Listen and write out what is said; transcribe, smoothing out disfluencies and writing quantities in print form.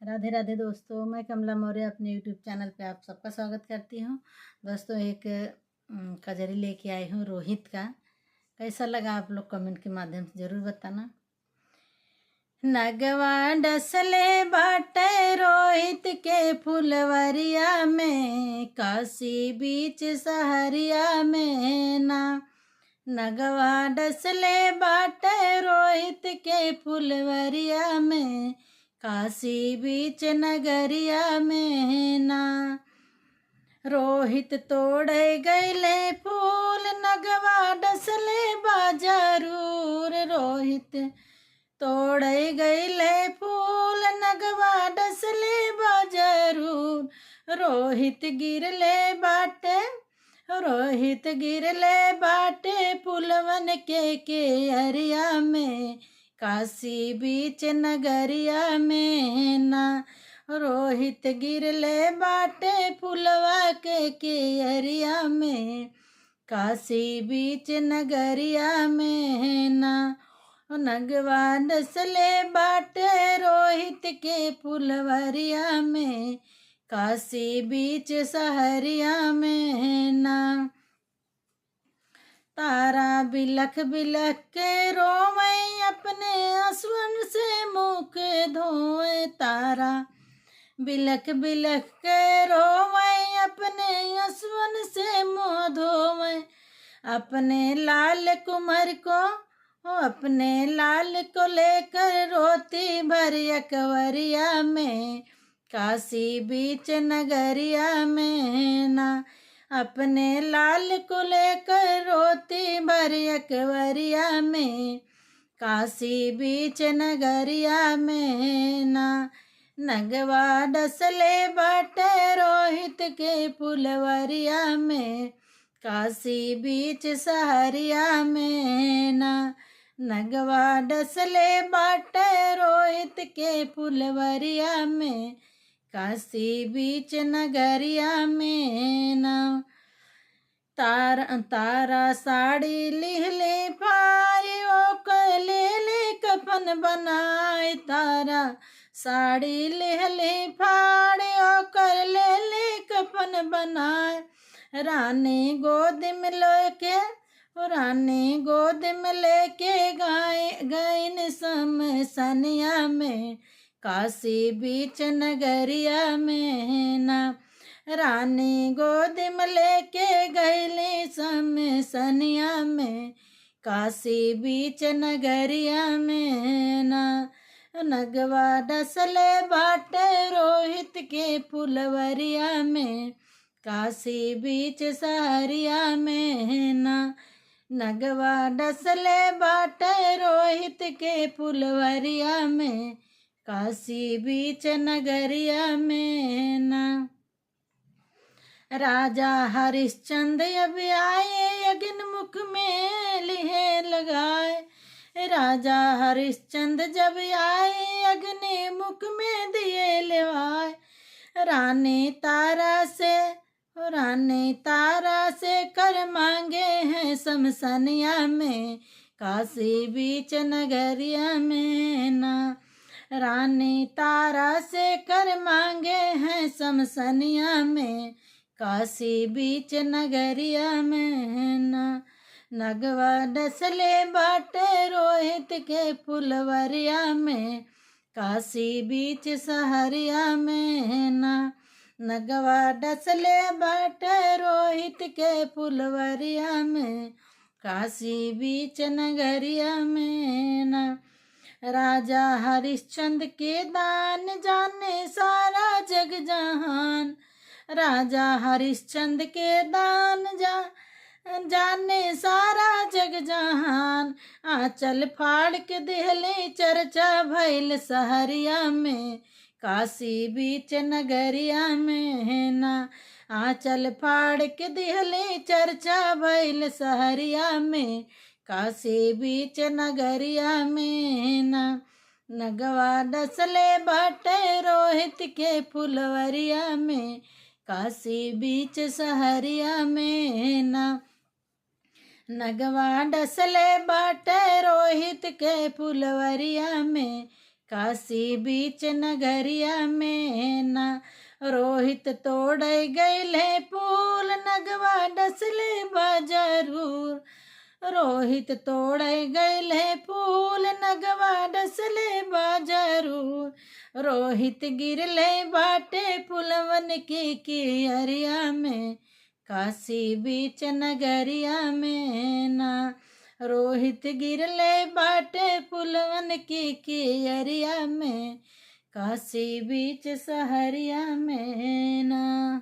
राधे राधे दोस्तों, मैं कमला मौर्य अपने यूट्यूब चैनल पे आप सबका स्वागत करती हूँ। दोस्तों एक कजरी लेके आई हूँ रोहित का। कैसा लगा आप लोग कमेंट के माध्यम से ज़रूर बताना। नगवा डसले बाटे रोहित के फुलवरिया में, काशी बीच सहरिया में ना। नगवा डसले बाटे रोहित के फुलवरिया में, काशी बीच नगरिया में ना। रोहित तोड़े गैले फूल, नगवा डसले बाजरूर। रोहित तोड़े गैले फूल, नगवा डसले बाजरूर। रोहित गिरले बाटे पुलवन के अरिया में, काशी बीच नगरिया में ना। रोहित गिरले बाटे पुलवा के अरिया में, काशी बीच नगरिया में ना। नगवा डसले बाटे रोहित के फुलवरिया में, काशी बीच सहरिया में ना। तारा बिलख बिलख के रोवे, अपने आंसुओं से मुख धोए। तारा बिलख बिलख के रोवे, अपने आंसुओं से मुँह धोवे। अपने लाल को लेकर रोती भर अकवरिया में, काशी बीच नगरिया में ना। अपने लाल को लेकर रोती भर अकवरिया में, काशी बीच नगरिया में ना। नगवा डसले बाटे रोहित के फुलवरिया में, काशी बीच सहरिया में ना। नगवा डसले बाटे रोहित के फुलवरिया में, काशी बीच नगरिया में ना। तारा साड़ी लिहले फारी, ओकर ले कफन बनाए। तारा साड़ी लिहले फाड़ी, ओकर ले कफन बनाए। रानी गोद में लेके गईन समसनिया में, काशी बीच नगरिया में ना। रानी गोद में लेके गईली समसनिया में, काशी बीच नगरिया में ना। नगवा डसले बाटे रोहित के फुलवरिया में, काशी बीच सहरिया में ना। नगवा डसले बाटे रोहित के फुलवरिया में, काशी बीच नगरिया में ना। राजा हरिश्चंद्र अब आए, अग्नि मुख में लिहे लगाए। राजा हरिश्चंद्र जब आए, अग्नि मुख में दिए लेवाए। रानी तारा से कर मांगे हैं समसनिया में, काशी बीच नगरिया में ना। रानी तारा से कर मांगे हैं समसनिया में, काशी बीच नगरिया में ना। नगवा डसले बाटे रोहित के फुलवरिया में, काशी बीच सहरिया में ना। नगवा डसले बाटे रोहित के फुलवरिया में, काशी बीच नगरिया में ना। राजा हरिश्चंद्र के दान जाने सारा जग जहान। राजा हरिश्चंद्र के दान जाने सारा जग जहान। आंचल फाड़ के दिहले चर्चा भइल सहरिया में, काशी बीच नगरिया में ना। आंचल फाड़ के दिहले चर्चा भइल सहरिया में, काशी बीच नगरिया में ना। नगवा डसले बाटे रोहित के फुलवरिया में, काशी बीच सहरिया में ना। नगवा डसले बाटे रोहित के फुलवरिया में, काशी बीच नगरिया में ना रोहित तोड़ गईले फूल नगवा डसले बा जरूर। रोहित तोड़ गईले फूल नगवा डसले बा जरूर। रोहित गिरले बाटे फुलवन की कियरिया में काशी बीच नगरिया में ना। रोहित गिरले बाटे फुलवन की कियरिया में काशी बीच सहरिया में ना।